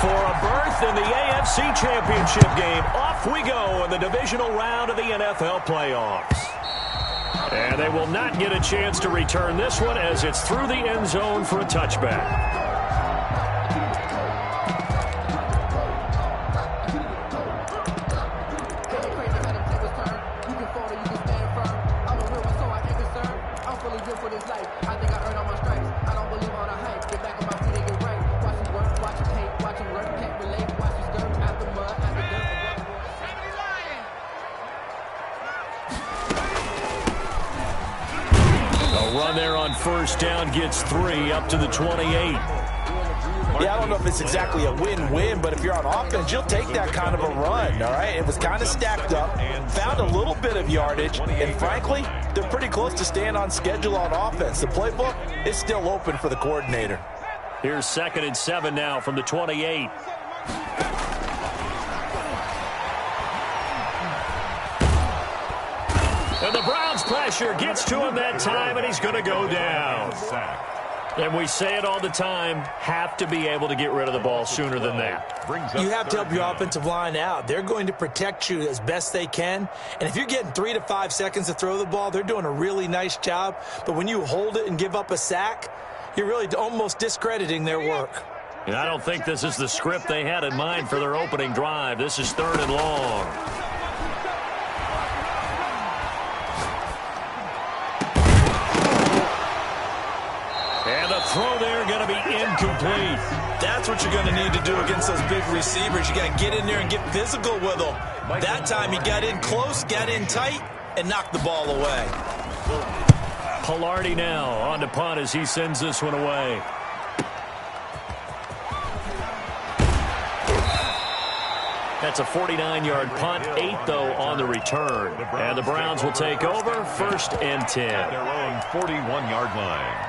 for a berth in the AFC Championship game. Off we go in the divisional round of the NFL playoffs. And they will not get a chance to return this one as it's through the end zone for a touchback. Run there on first down gets 3 up to the 28. Yeah, I don't know if it's exactly a win-win, but if you're on offense, you'll take that kind of a run, all right? It was kind of stacked up, found a little bit of yardage, and frankly, they're pretty close to staying on schedule on offense. The playbook is still open for the coordinator. Here's 2nd and 7 now from the 28. And the Browns pressure gets to him that time, and he's going to go down. And we say it all the time, have to be able to get rid of the ball sooner than that. You have to help your offensive line out. They're going to protect you as best they can. And if you're getting 3 to 5 seconds to throw the ball, they're doing a really nice job. But when you hold it and give up a sack, you're really almost discrediting their work. And I don't think this is the script they had in mind for their opening drive. This is 3rd and long. Throw there going to be incomplete. That's what you're going to need to do against those big receivers. You got to get in there and get physical with them. That time he got in close, got in tight, and knocked the ball away. Pilardi now on to punt as he sends this one away. That's a 49-yard punt, 8 though on the return. And the Browns will take over 1st and 10. Their own 41-yard line.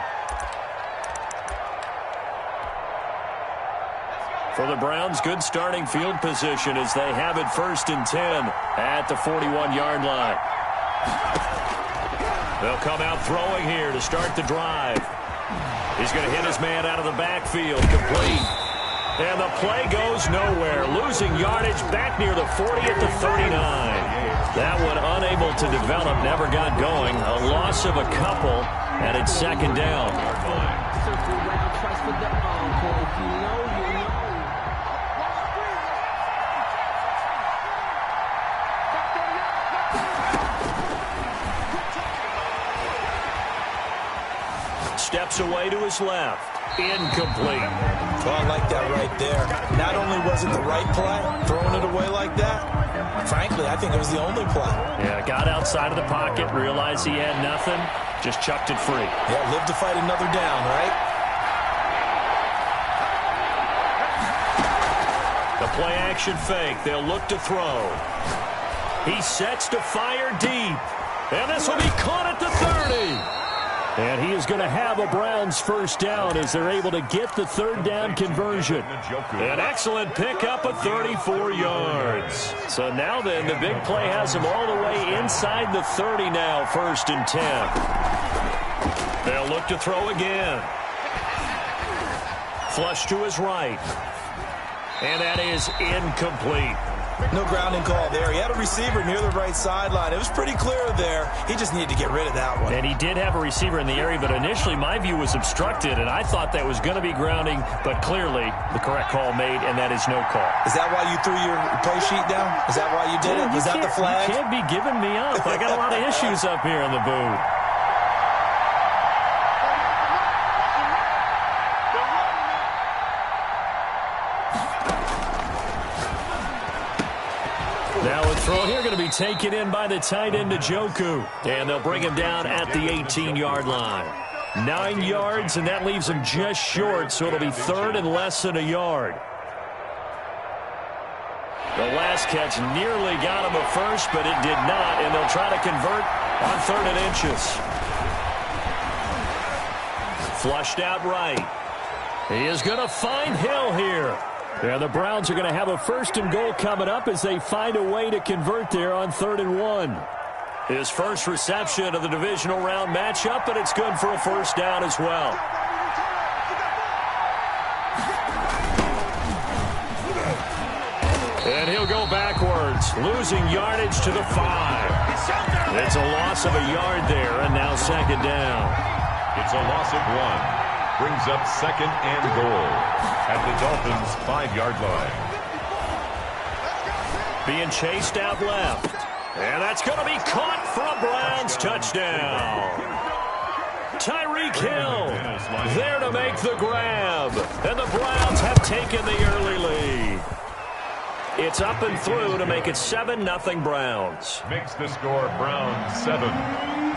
For the Browns, good starting field position as they have it 1st and 10 at the 41-yard line. They'll come out throwing here to start the drive. He's going to hit his man out of the backfield, complete. And the play goes nowhere, losing yardage back near the 40 at the 39. That one unable to develop, never got going. A loss of a couple, and it's 2nd down. Steps away to his left. Incomplete. Well, I like that right there. Not only was it the right play, throwing it away like that, frankly, I think it was the only play. Yeah, got outside of the pocket, realized he had nothing, just chucked it free. Yeah, live to fight another down, right? The play action fake. They'll look to throw. He sets to fire deep. And this will be caught at the 30. And he is going to have a Browns 1st down as they're able to get the 3rd down conversion. An excellent pickup of 34 yards. So now then, the big play has him all the way inside the 30 now, 1st and 10. They'll look to throw again. Flush to his right. And that is incomplete. No grounding call there. He had a receiver near the right sideline. It was pretty clear there. He just needed to get rid of that one. And he did have a receiver in the area, but initially my view was obstructed, and I thought that was going to be grounding, but clearly the correct call made, and that is no call. Is that why you threw your play sheet down? Is that why you did it? Was that the flag? You can't be giving me up. I got a lot of issues up here in the booth. Now a throw here going to be taken in by the tight end Njoku. And they'll bring him down at the 18-yard line. 9 yards, and that leaves him just short, so it'll be 3rd and less than a yard. The last catch nearly got him a first, but it did not, and they'll try to convert on 3rd and inches. Flushed out right. He is going to find Hill here. And the Browns are going to have a 1st and goal coming up as they find a way to convert there on 3rd and 1. His first reception of the divisional round matchup, and it's good for a 1st down as well. And he'll go backwards, losing yardage to the 5. It's a loss of a yard there, and now second down. It's a loss of 1. Brings up second and goal at the Dolphins' 5-yard line. Being chased out left. And that's going to be caught for a Browns touchdown. Tyreek Hill there to make the grab. And the Browns have taken the early lead. It's up and through to make it 7-0 Browns. Makes the score Browns 7,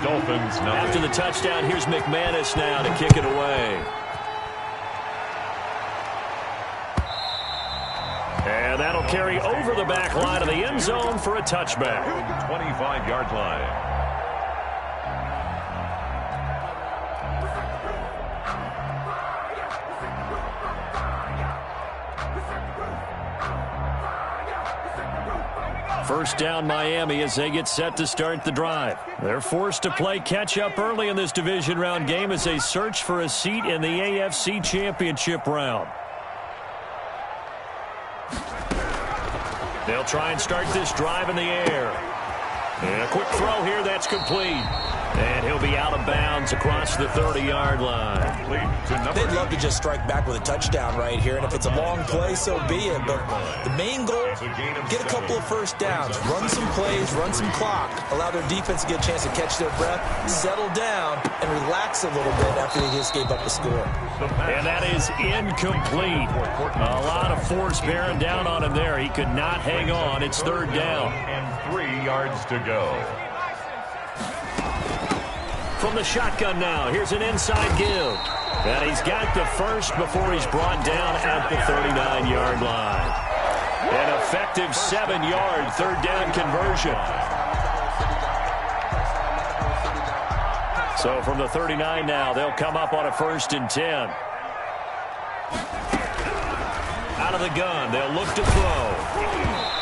Dolphins 9. After the touchdown, here's McManus now to kick it away. And that'll carry over the back line of the end zone for a touchback. 25-yard line. First down Miami as they get set to start the drive. They're forced to play catch-up early in this division round game as they search for a seat in the AFC Championship round. They'll try and start this drive in the air. And a quick throw here, that's complete. And he'll be out of bounds across the 30-yard line. They'd love to just strike back with a touchdown right here, and if it's a long play, so be it. But the main goal, get a couple of first downs, run some plays, run some clock, allow their defense to get a chance to catch their breath, settle down, and relax a little bit after they just gave up a score. And that is incomplete. A lot of force bearing down on him there. He could not hang on. It's third down. And 3 yards to go. From the shotgun now, here's an inside give. And he's got the first before he's brought down at the 39-yard line. An effective 7-yard third down conversion. So from the 39 now, they'll come up on a 1st and 10. Out of the gun, they'll look to throw.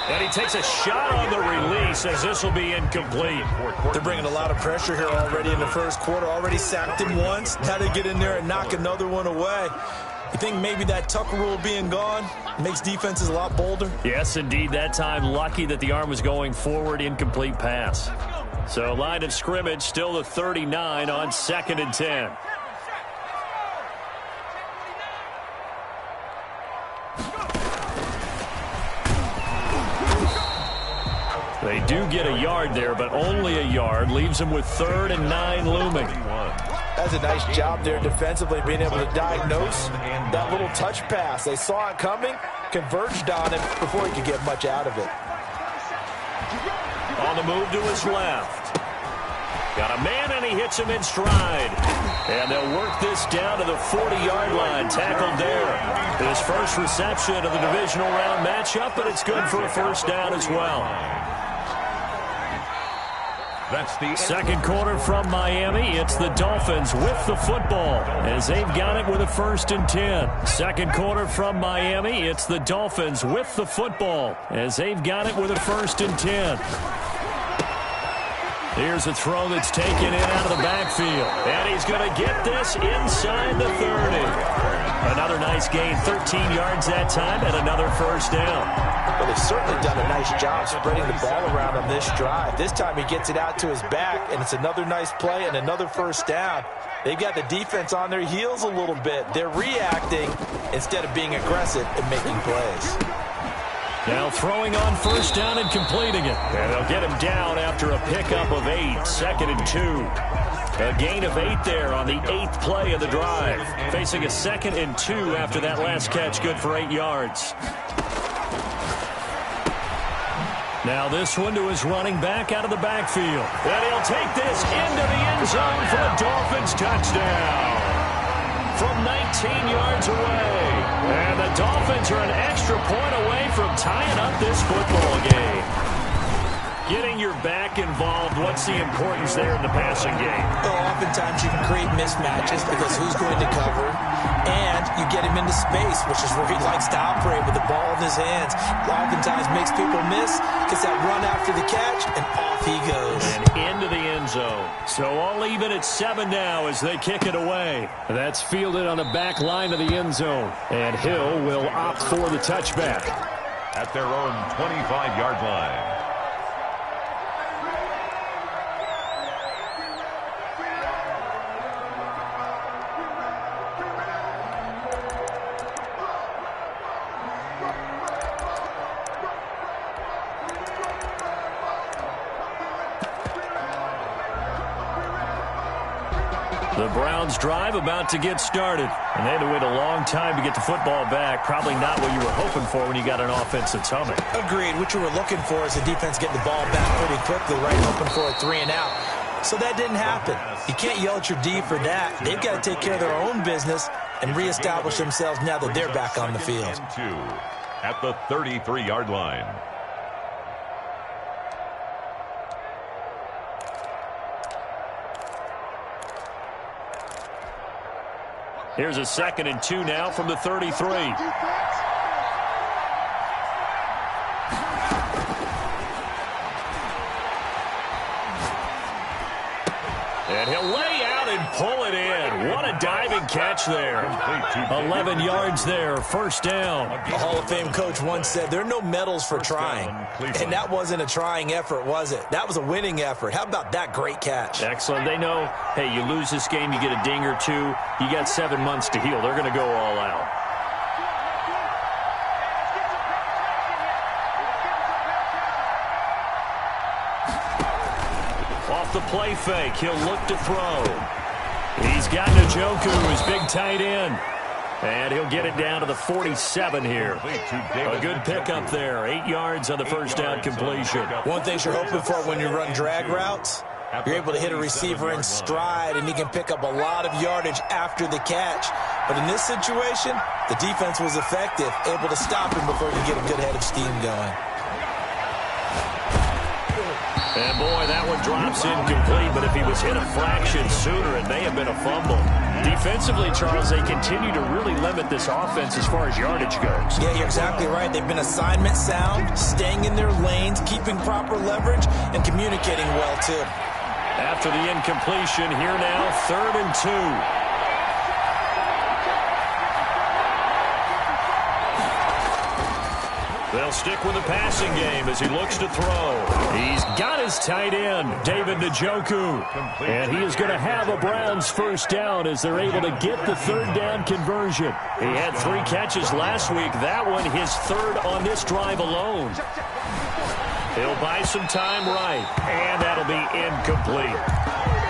And he takes a shot on the release as this will be incomplete. They're bringing a lot of pressure here already in the first quarter. Already sacked him once. Now they get in there and knock another one away. You think maybe that Tucker rule being gone makes defenses a lot bolder? Yes, indeed. That time, lucky that the arm was going forward, incomplete pass. So line of scrimmage, still the 39 on 2nd and 10. They do get a yard there, but only a yard. Leaves them with 3rd and 9 looming. That's a nice job there defensively, being able to diagnose that little touch pass. They saw it coming, converged on it before he could get much out of it. On the move to his left. Got a man, and he hits him in stride. And they'll work this down to the 40-yard line. Tackled there. His first reception of the divisional round matchup, but it's good for a first down as well. That's the second quarter from Miami. It's the Dolphins with the football as they've got it with a 1st and 10. Second quarter from Miami. It's the Dolphins with the football as they've got it with a 1st and 10. Here's a throw that's taken in out of the backfield. And he's going to get this inside the 30. Another nice gain, 13 yards that time, and another first down. Well, they've certainly done a nice job spreading the ball around on this drive. This time he gets it out to his back, and it's another nice play and another first down. They've got the defense on their heels a little bit. They're reacting instead of being aggressive and making plays. Now throwing on first down and completing it. And they'll get him down after a pickup of 8, 2nd and 2. A gain of 8 there on the 8th play of the drive. Facing a 2nd and 2 after that last catch, good for 8 yards. Now this one to his running back out of the backfield. And he'll take this into the end zone for a Dolphins touchdown. From 19 yards away. And the Dolphins are an extra point away from tying up this football game. Getting your back involved, what's the importance there in the passing game? Well, oftentimes you can create mismatches because who's going to cover, and you get him into space, which is where he likes to operate with the ball in his hands. Oftentimes makes people miss, gets that run after the catch, and off he goes. And into the end zone. So all even at 7 now as they kick it away. That's fielded on the back line of the end zone. And Hill will opt for the touchback. at their own 25-yard line. The Browns drive about to get started. And they had to wait a long time to get the football back. Probably not what you were hoping for when you got an offense that's humming. Agreed. What you were looking for is the defense getting the ball back pretty quickly, right? Hoping for a 3 and out. So that didn't happen. You can't yell at your D for that. They've got to take care of their own business and reestablish themselves now that they're back on the field. At the 33-yard line. Here's a 2nd and 2 now from the 33. And he'll lay out and pull it in. What a diving catch there. 11 yards there, first down. A Hall of Fame coach once said, there are no medals for trying. And that wasn't a trying effort, was it? That was a winning effort. How about that great catch? Excellent. They know, hey, you lose this game, you get a ding or two. You got 7 months to heal. They're going to go all out. Off the play fake, he'll look to throw. He's got Njoku, his big tight end. And he'll get it down to the 47 here. A good pickup there. 8 yards on the first down completion. One thing you're hoping for when you run drag routes, you're able to hit a receiver in stride, and he can pick up a lot of yardage after the catch. But in this situation, the defense was effective, able to stop him before you get a good head of steam going. And, boy, that one drops incomplete, but if he was hit a fraction sooner, it may have been a fumble. Defensively, Charles, they continue to really limit this offense as far as yardage goes. Yeah, you're exactly right. They've been assignment sound, staying in their lanes, keeping proper leverage, and communicating well, too. After the incompletion, here now, 3rd and 2. They'll stick with the passing game as he looks to throw. He's got his tight end, David Njoku. And he is going to have a Browns first down as they're able to get the 3rd down conversion. He had 3 catches last week. That one, his 3rd on this drive alone. He'll buy some time right, and that'll be incomplete.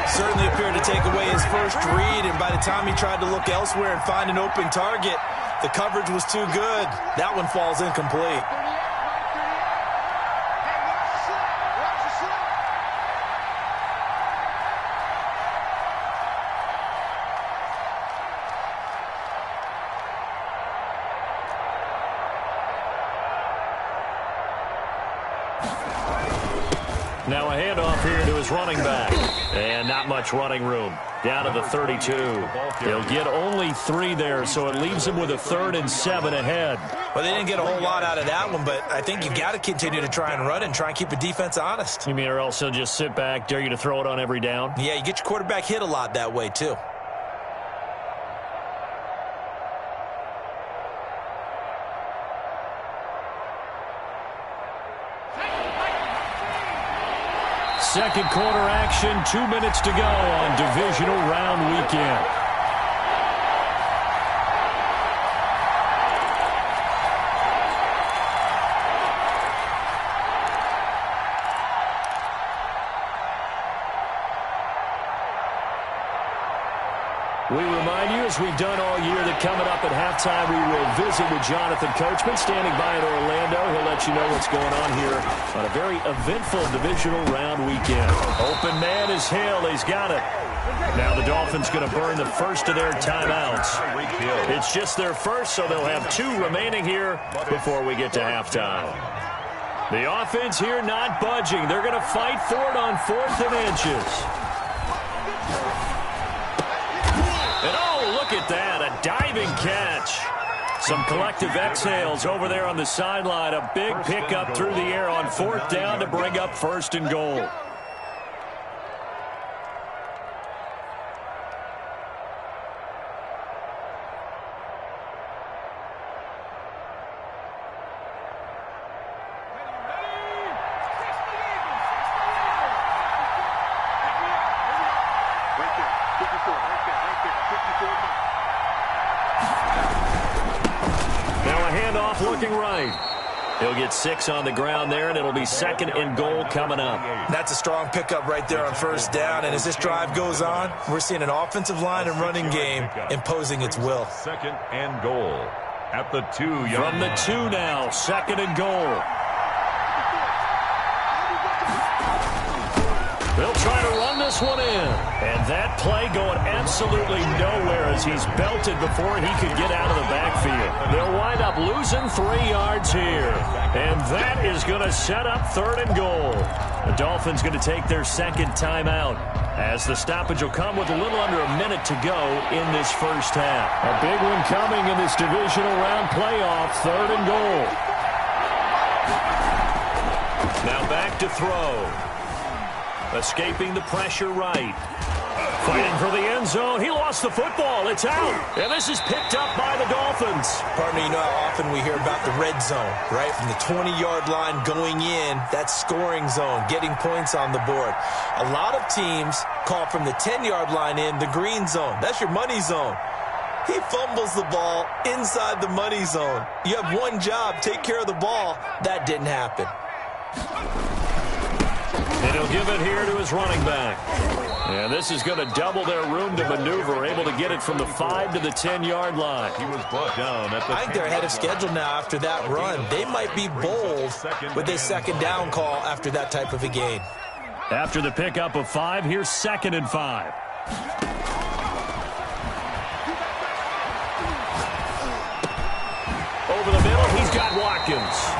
Certainly appeared to take away his first read, and by the time he tried to look elsewhere and find an open target, the coverage was too good. That one falls incomplete. Now a handoff here to his running back. And not much running room. Down to the 32. He'll get only 3 there, so it leaves him with a 3rd and 7 ahead. Well, they didn't get a whole lot out of that one, but I think you've got to continue to try and run and try and keep the defense honest. You mean, or else he'll just sit back, dare you to throw it on every down? Yeah, you get your quarterback hit a lot that way, too. Second quarter action, 2 minutes to go on divisional round weekend. We remind you, as we've done all year, that coming up at halftime, we will visit with Jonathan Coachman, standing by in Orlando. He'll let you know what's going on here on a very eventful divisional round weekend. Open man is Hill. He's got it. Now the Dolphins going to burn the first of their timeouts. It's just their first, so they'll have 2 remaining here before we get to halftime. The offense here not budging. They're going to fight for it on 4th and inches. And oh, look at that, a diving catch. Some collective exhales over there on the sideline. A big pickup through the air on 4th down to bring up 1st and goal. handoff looking right. He'll get 6 on the ground there, and it'll be 2nd and goal coming up. That's a strong pickup right there on first down, and as this drive goes on, we're seeing an offensive line and running game imposing its will. 2nd and goal at the 2-yard line. From the 2 now, 2nd and goal. They'll try to run this one in. And that play going absolutely nowhere as he's belted before he could get out of the backfield. They'll wind up losing 3 yards here. And that is going to set up 3rd and goal. The Dolphins going to take their 2nd timeout as the stoppage will come with a little under a minute to go in this first half. A big one coming in this divisional round playoff, 3rd and goal. Now back to throw. Escaping the pressure right. Fighting for the end zone. He lost the football. It's out. And this is picked up by the Dolphins. Partner, you know how often we hear about the red zone, right? From the 20-yard line going in, that scoring zone, getting points on the board. A lot of teams call from the 10-yard line in the green zone. That's your money zone. He fumbles the ball inside the money zone. You have one job, take care of the ball. That didn't happen. And he'll give it here to his running back. And this is going to double their room to maneuver, able to get it from the 5 to the 10-yard line. He was brought down at the I think they're ahead of schedule now after that run. They might be bold with this 2nd down call after that type of a gain. After the pickup of 5, here's 2nd and 5. Over the middle, he's got Watkins.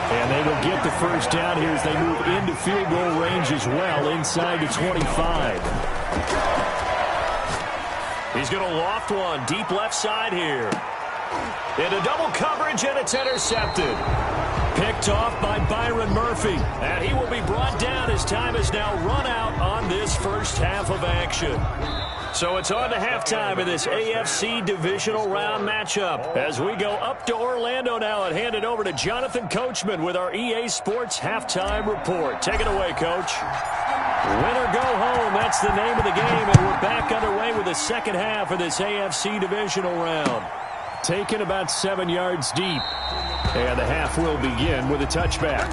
And they will get the first down here as they move into field goal range as well, inside the 25. He's going to loft one deep left side here. Into double coverage, and it's intercepted. Picked off by Byron Murphy. And he will be brought down as time is now run out on this first half of action. So it's on to halftime in this AFC divisional round matchup. As we go up to Orlando now and hand it over to Jonathan Coachman with our EA Sports halftime report. Take it away, Coach. Win or go home, that's the name of the game, and we're back underway with the second half of this AFC divisional round. Taken about 7 yards deep, and the half will begin with a touchback.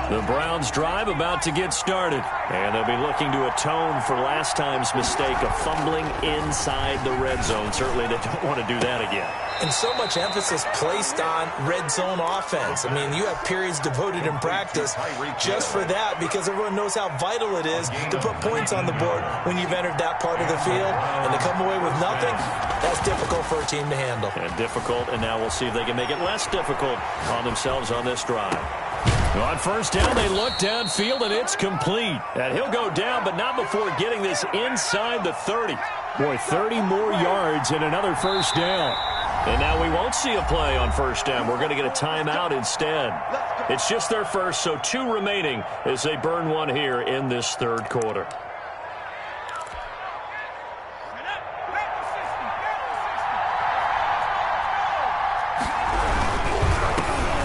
The Browns drive about to get started, and they'll be looking to atone for last time's mistake of fumbling inside the red zone. Certainly they don't want to do that again. And so much emphasis placed on red zone offense. I mean, you have periods devoted in practice just for that because everyone knows how vital it is to put points on the board when you've entered that part of the field. And to come away with nothing, that's difficult for a team to handle. And difficult, and now we'll see if they can make it less difficult on themselves on this drive. On first down, they look downfield, and it's complete. And he'll go down, but not before getting this inside the 30. Boy, 30 more yards and another first down. And now we won't see a play on first down. We're going to get a timeout instead. It's just their first, so 2 remaining as they burn one here in this third quarter.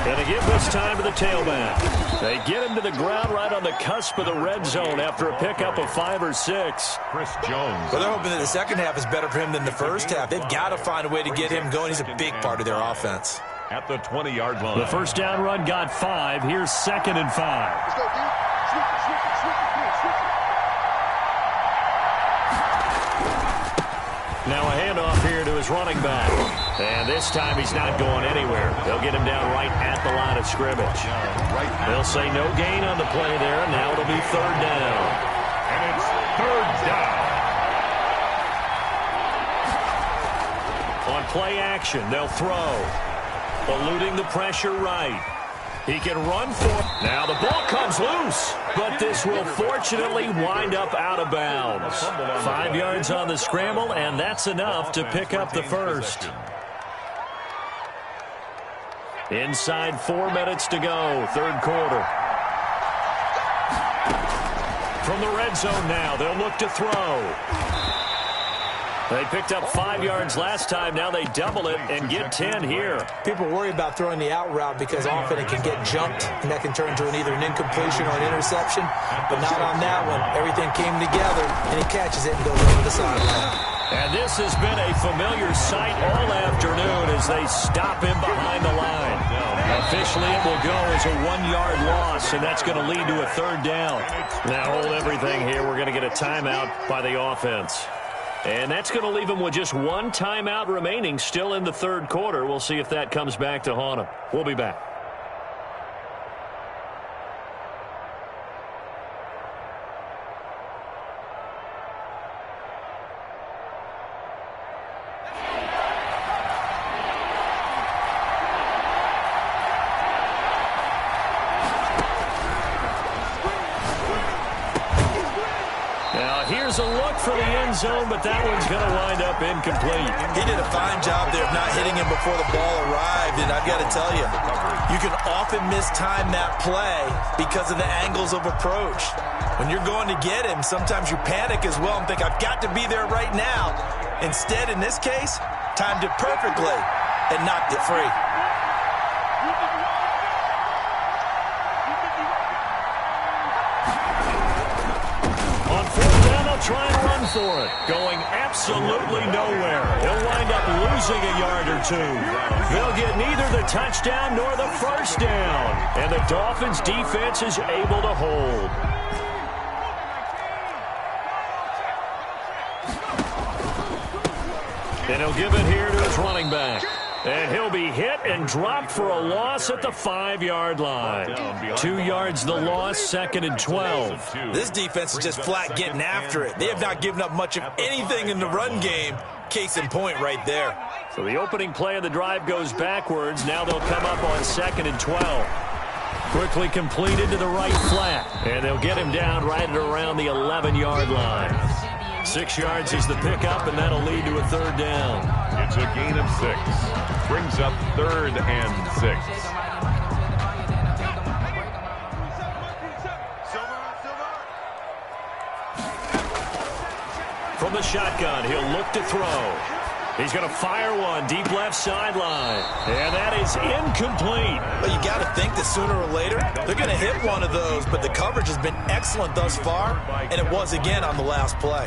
And they give this time to the tailback. They get him to the ground right on the cusp of the red zone after a pickup of 5 or 6. Chris Jones. Well, they're hoping that the second half is better for him than the first half. They've got to find a way to get him going. He's a big part of their offense. At the 20-yard line. The first down run got 5. Here's 2nd and 5. Let's go, dude. Now a handoff here to his running back. And this time he's not going anywhere. They'll get him down right at the line of scrimmage. They'll say no gain on the play there, and now it'll be third down. And it's third down. On play action, they'll throw. Eluding the pressure right. He can run for it. Now the ball comes loose, but this will fortunately wind up out of bounds. 5 yards on the scramble, and that's enough to pick up the first. Inside 4 minutes to go, third quarter. From the red zone now, they'll look to throw. They picked up 5 yards last time. Now they double it and get 10 here. People worry about throwing the out route because often it can get jumped, and that can turn into either an incompletion or an interception. But not on that one. Everything came together, and he catches it and goes over the sideline. And this has been a familiar sight all afternoon as they stop him behind the line. Officially, it will go as a 1-yard loss, and that's going to lead to a 3rd down. Now hold everything here. We're going to get a timeout by the offense. And that's going to leave him with just 1 timeout remaining still in the 3rd quarter. We'll see if that comes back to haunt him. We'll be back. Here's a look for the end zone, but that one's going to wind up incomplete. He did a fine job there of not hitting him before the ball arrived, and I've got to tell you, you can often mistime that play because of the angles of approach. When you're going to get him, sometimes you panic as well and think, I've got to be there right now. Instead, in this case, timed it perfectly and knocked it free. Try and run for it. Going absolutely nowhere. He'll wind up losing a yard or 2. They'll get neither the touchdown nor the 1st down. And the Dolphins' defense is able to hold. And he'll give it here to his running back. And he'll be hit and dropped for a loss at the 5-yard line. 2 yards the loss, 2nd and 12. This defense is just flat getting after it. They have not given up much of anything in the run game. Case in point right there. So the opening play of the drive goes backwards. Now they'll come up on 2nd and 12. Quickly completed to the right flat. And they'll get him down right at around the 11-yard line. 6 yards is the pickup, and that'll lead to a 3rd down. It's a gain of 6. Brings up 3rd and 6. From the shotgun, he'll look to throw. He's going to fire one deep left sideline. And that is incomplete. Well, you got to think that sooner or later they're going to hit one of those, but the coverage has been excellent thus far, and it was again on the last play.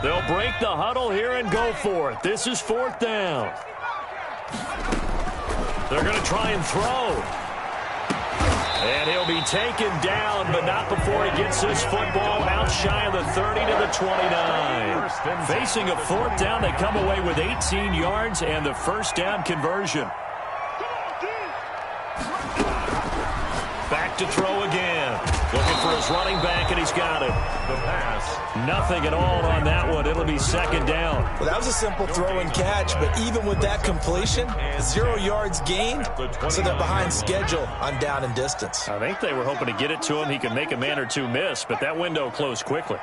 They'll break the huddle here and go for it. This is 4th down. They're going to try and throw. And he'll be taken down, but not before he gets this football out shy of the 30 to the 29. Facing a 4th down, they come away with 18 yards and the 1st down conversion. Back to throw again. Looking for his running back, and he's got it. The pass. Nothing at all on that one. It'll be 2nd down. Well, that was a simple throw and catch, but even with that completion, 0 yards gained, so they're behind schedule on down and distance. I think they were hoping to get it to him. He could make a man or 2 miss, but that window closed quickly.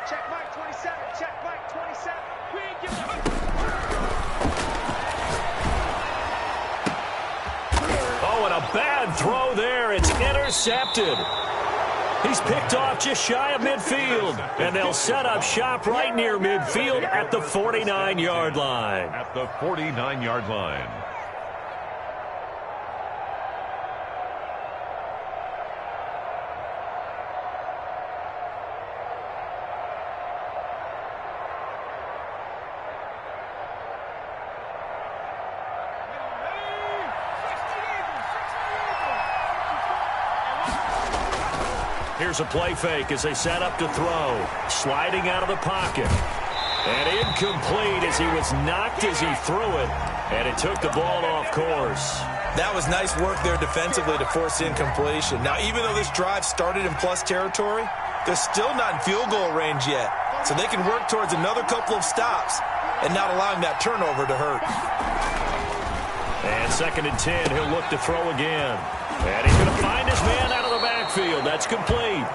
Check Mike 27. Check Mike 27. We ain't giving up. Oh, and a bad throw there. It's intercepted. He's picked off just shy of midfield. And they'll set up shop right near midfield at the 49-yard line. At the 49-yard line. Here's a play fake as they set up to throw. Sliding out of the pocket. And incomplete as he was knocked as he threw it. And it took the ball off course. That was nice work there defensively to force incompletion. Now, even though this drive started in plus territory, they're still not in field goal range yet. So they can work towards another couple of stops and not allowing that turnover to hurt. And 2nd and 10, he'll look to throw again. And he's going to find his man out of the backfield. That's complete.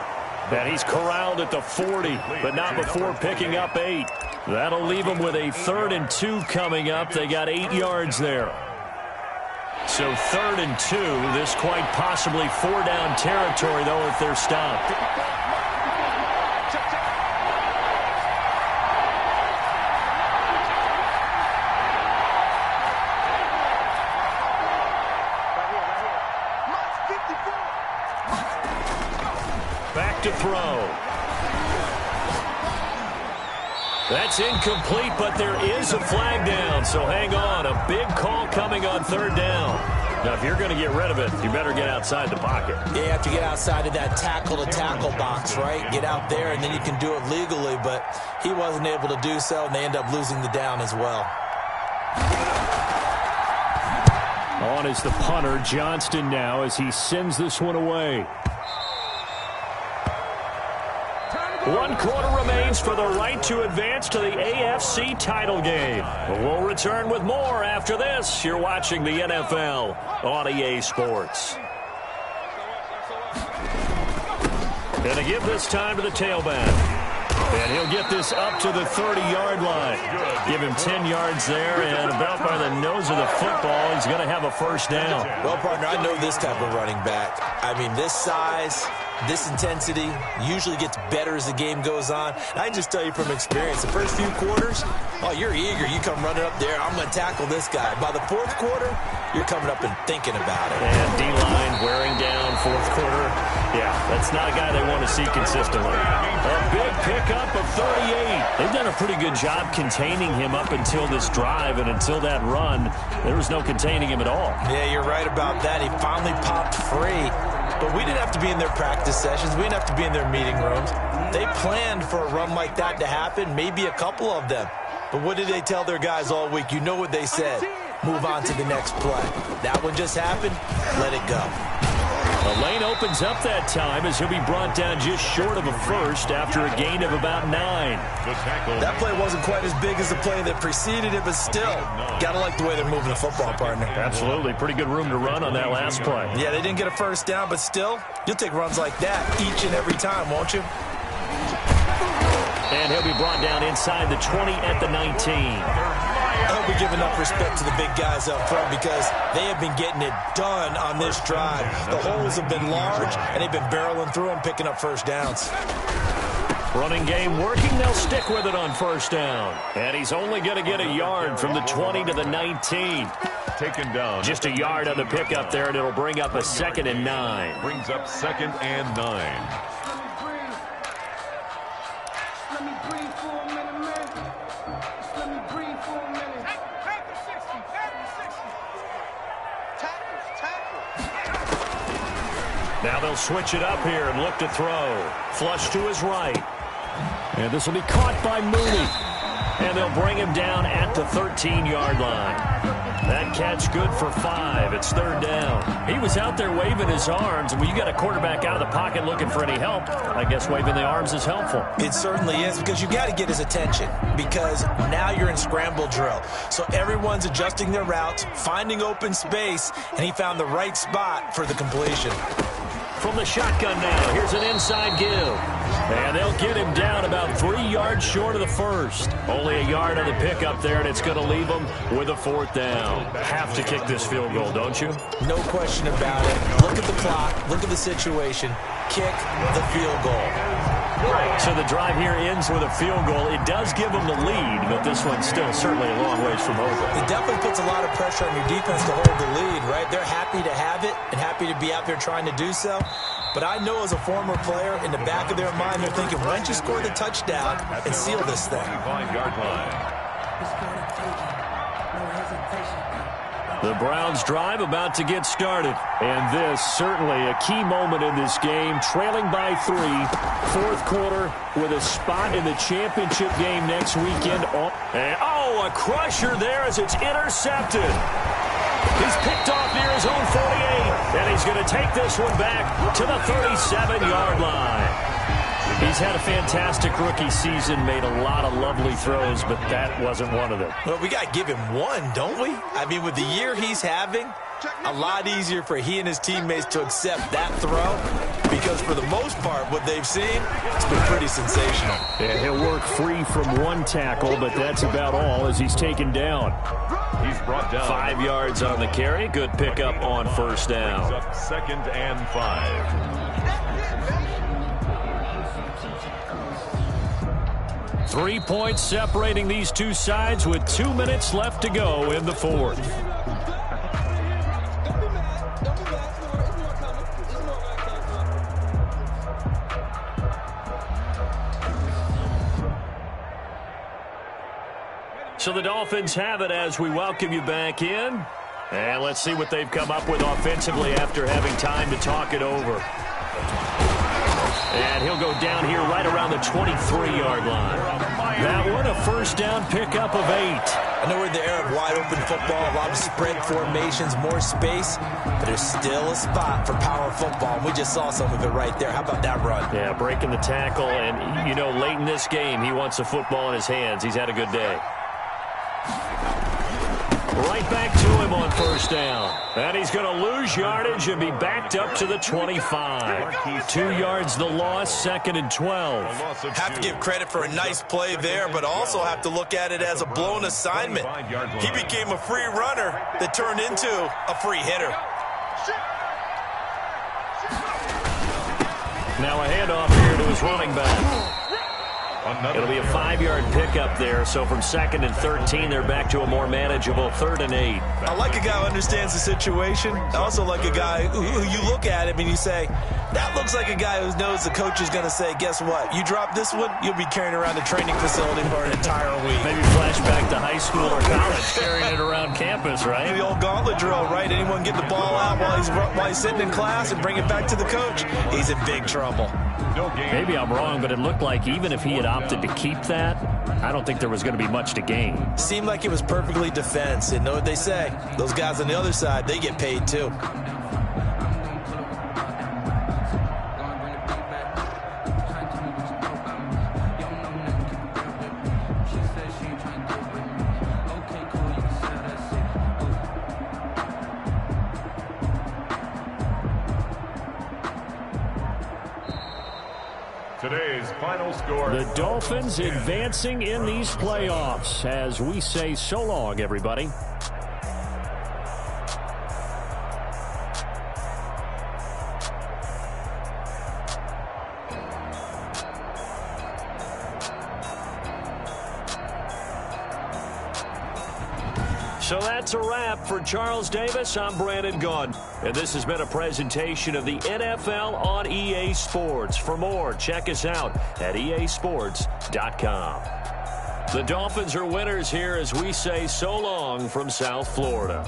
And he's corralled at the 40, but not before picking up 8. That'll leave him with a 3rd and 2 coming up. They got 8 yards there. So 3rd and 2, this quite possibly 4-down territory, though, if they're stopped. Back to throw. That's incomplete, but there is a flag down, so hang on. A big call coming on 3rd down. Now, if you're going to get rid of it, you better get outside the pocket. Yeah, you have to get outside of that tackle-to-tackle box, right? Get out there, and then you can do it legally, but he wasn't able to do so, and they end up losing the down as well. On is the punter, Johnston, now as he sends this one away. 1 quarter remains for the right to advance to the AFC title game. We'll return with more after this. You're watching the NFL on EA Sports. Going to give this time to the tailback. And he'll get this up to the 30-yard line. Give him 10 yards there, and about by the nose of the football, he's going to have a 1st down. Well, partner, I know this type of running back. I mean, this size, this intensity usually gets better as the game goes on. And I can just tell you from experience, the first few quarters, oh, you're eager. You come running up there, I'm going to tackle this guy. By the 4th quarter, you're coming up and thinking about it. And D-line wearing down 4th quarter. Yeah, that's not a guy they want to see consistently. A big pickup of 38. They've done a pretty good job containing him up until this drive, and until that run, there was no containing him at all. Yeah, you're right about that. He finally popped free. But we didn't have to be in their practice sessions. We didn't have to be in their meeting rooms. They planned for a run like that to happen, maybe a couple of them. But what did they tell their guys all week? You know what they said. Move on to the next play. That one just happened. Let it go. The lane opens up that time as he'll be brought down just short of a 1st after a gain of about 9. That play wasn't quite as big as the play that preceded it, but still, got to like the way they're moving the football, partner. Absolutely. Pretty good room to run on that last play. Yeah, they didn't get a 1st down, but still, you'll take runs like that each and every time, won't you? And he'll be brought down inside the 20 at the 19. I hope we give enough respect to the big guys up front because they have been getting it done on this drive. The holes have been large, and they've been barreling through them, picking up 1st downs. Running game working. They'll stick with it on 1st down. And he's only going to get a yard from the 20 to the 19. Taken down. Just a yard on the pickup there, and it'll bring up a 2nd and 9. Brings up 2nd and 9. Now they'll switch it up here and look to throw. Flush to his right. And this will be caught by Mooney. And they'll bring him down at the 13-yard line. That catch good for 5. It's 3rd down. He was out there waving his arms, and when you got a quarterback out of the pocket looking for any help, I guess waving the arms is helpful. It certainly is, because you got to get his attention, because now you're in scramble drill. So everyone's adjusting their routes, finding open space, and he found the right spot for the completion. From the shotgun now, here's an inside give. And they'll get him down about 3 yards short of the 1st. Only a yard on the pickup there, and it's going to leave them with a 4th down. Have to kick this field goal, don't you? No question about it. Look at the clock. Look at the situation. Kick the field goal. So the drive here ends with a field goal. It does give them the lead, but this one's still certainly a long ways from over. It definitely puts a lot of pressure on your defense to hold the lead, right? They're happy to have it and happy to be out there trying to do so. But I know as a former player, in the back of their mind, they're thinking, why don't you score the touchdown and seal this thing? 5-yard line. The Browns drive about to get started. And this certainly a key moment in this game. Trailing by 3, 4th quarter with a spot in the championship game next weekend. And, a crusher there as it's intercepted. He's picked off near his own 48. And he's going to take this one back to the 37-yard line. He's had a fantastic rookie season, made a lot of lovely throws, but that wasn't one of them. Well, we got to give him one, don't we? I mean, with the year he's having, a lot easier for he and his teammates to accept that throw, because for the most part, what they've seen, it's been pretty sensational. Yeah, he'll work free from one tackle, but that's about all as he's taken down. He's brought down 5 yards on the carry. Good pickup on first down. Up 2nd and 5. 3 points separating these two sides with 2 minutes left to go in the fourth. So the Dolphins have it as we welcome you back in. And let's see what they've come up with offensively after having time to talk it over. And he'll go down here right around the 23-yard line. That one, a first down pickup of 8. I know we're in the era of wide-open football, a lot of spread formations, more space, but there's still a spot for power football, and we just saw some of it right there. How about that run? Yeah, breaking the tackle, and, you know, late in this game, he wants the football in his hands. He's had a good day. Right back to him on first down. And he's going to lose yardage and be backed up to the 25. 2 yards the loss, 2nd and 12. Have to give credit for a nice play there, but also have to look at it as a blown assignment. He became a free runner that turned into a free hitter. Now a handoff here to his running back. It'll be a 5-yard pickup there, so from 2nd and 13, they're back to a more manageable 3rd and 8. I like a guy who understands the situation. I also like a guy who you look at him and you say, that looks like a guy who knows the coach is going to say, guess what? You drop this one, you'll be carrying around the training facility for an entire week. Maybe flashback to high school or college, carrying it around campus, right? The old gauntlet drill, right? Anyone get the ball out while he's sitting in class and bring it back to the coach, he's in big trouble. Maybe I'm wrong, but it looked like even if he had opted to keep that, I don't think there was going to be much to gain. Seemed like it was perfectly defense. And know what they say? Those guys on the other side, they get paid too. Today's final score. The Dolphins advancing in these playoffs as we say so long, everybody. So that's a wrap for Charles Davis. I'm Brandon Gaudin. And this has been a presentation of the NFL on EA Sports. For more, check us out at easports.com. The Dolphins are winners here as we say so long from South Florida.